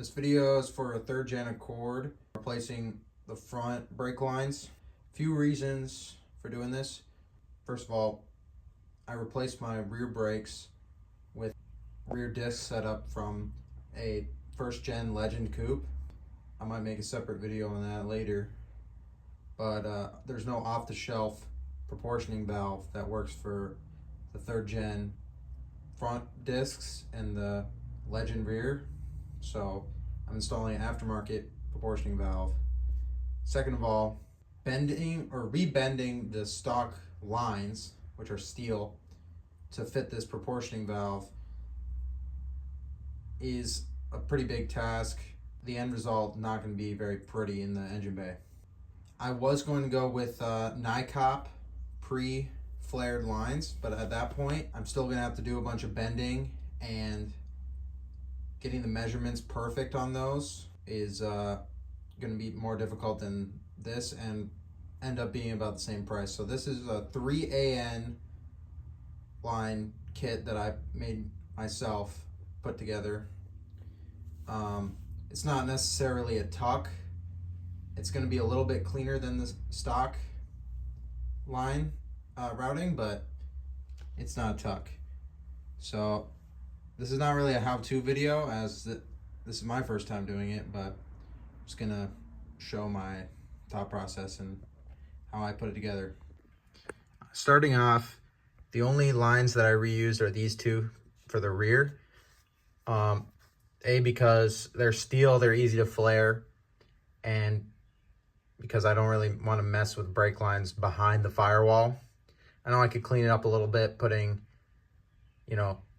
This video is for a 3rd gen Accord, replacing the front brake lines. Few reasons for doing this. First of all, I replaced my rear brakes with rear disc setup from a 1st gen Legend coupe. I might make a separate video on that later, but there's no off-the-shelf proportioning valve that works for the 3rd gen front discs and the Legend rear, so I'm installing an aftermarket proportioning valve. Second of all, bending or rebending the stock lines, which are steel, to fit this proportioning valve is a pretty big task. The end result not going to be very pretty in the engine bay. I was going to go with Nycop pre-flared lines, but at that point I'm still going to have to do a bunch of bending, and getting the measurements perfect on those is going to be more difficult than this and end up being about the same price. So this is a 3AN line kit that I made myself, put together. It's not necessarily a tuck. It's going to be a little bit cleaner than the stock line routing, but it's not a tuck. So this is not really a how-to video, as this is my first time doing it, but I'm just gonna show my thought process and how I put it together. Starting off, the only lines that I reused are these two for the rear. Because they're steel, they're easy to flare, and because I don't really want to mess with brake lines behind the firewall. I know I could clean it up a little bit, putting,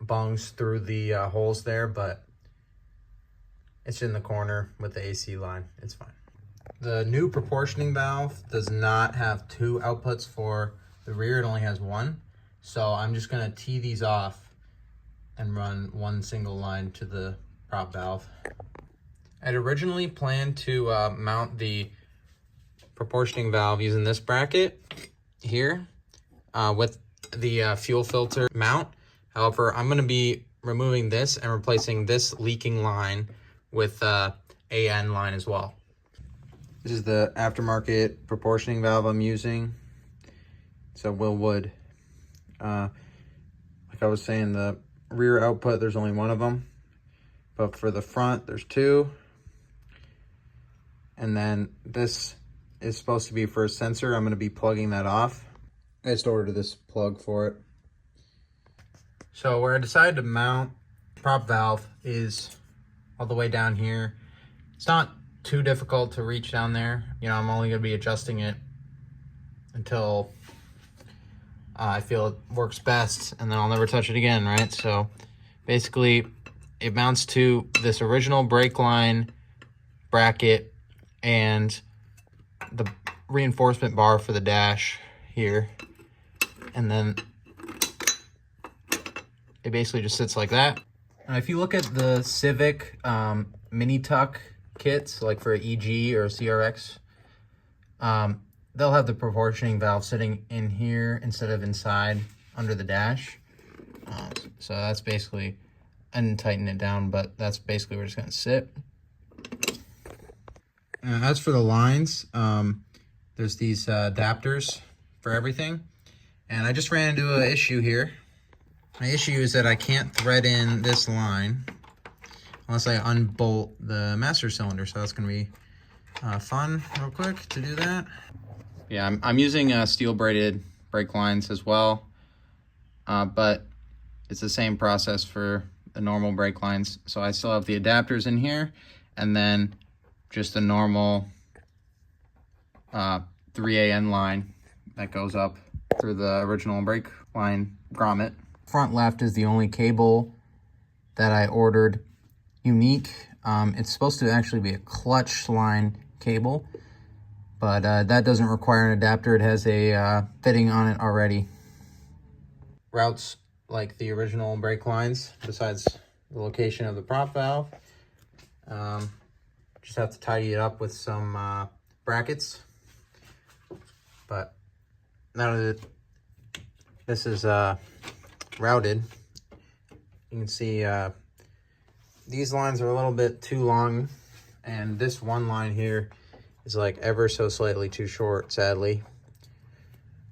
bungs through the holes there, but it's in the corner with the AC line. It's fine. The new proportioning valve does not have 2 outputs for the rear. It only has 1. So I'm just going to tee these off and run 1 single line to the prop valve. I'd originally planned to mount the proportioning valve using this bracket here with the fuel filter mount. However, I'm going to be removing this and replacing this leaking line with AN line as well. This is the aftermarket proportioning valve I'm using. It's a Wilwood. Like I was saying, the rear output, there's only 1 of them. But for the front, there's 2. And then this is supposed to be for a sensor. I'm going to be plugging that off. I just ordered this plug for it. So where I decided to mount prop valve is all the way down here. It's not too difficult to reach down there. I'm only going to be adjusting it until I feel it works best, and then I'll never touch it again, right? So basically it mounts to this original brake line bracket and the reinforcement bar for the dash here, and then it basically just sits like that. And if you look at the Civic mini tuck kits, like for EG or CRX, they'll have the proportioning valve sitting in here instead of inside under the dash. So that's basically, I didn't tighten it down, but that's basically where it's going to sit. As for the lines, there's these adapters for everything. And I just ran into an issue here. My issue is that I can't thread in this line unless I unbolt the master cylinder. So that's going to be fun real quick to do that. Yeah, I'm using steel braided brake lines as well, but it's the same process for the normal brake lines. So I still have the adapters in here, and then just the normal 3AN line that goes up through the original brake line grommet. Front left is the only cable that I ordered unique. It's supposed to actually be a clutch line cable, but that doesn't require an adapter. It has a fitting on it already. Routes like the original brake lines, besides the location of the prop valve. Just have to tidy it up with some brackets. But now that this is routed, you can see these lines are a little bit too long, and this one line here is like ever so slightly too short, sadly.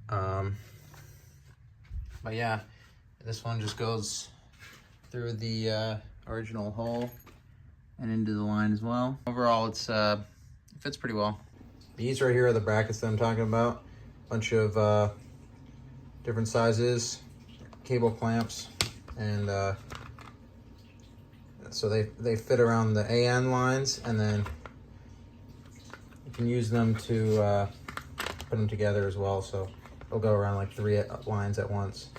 But yeah, this one just goes through the original hole and into the line as well. Overall, it fits pretty well. These right here are the brackets that I'm talking about. Bunch of different sizes, cable clamps, and so they fit around the AN lines, and then you can use them to put them together as well. So they'll go around like 3 lines at once.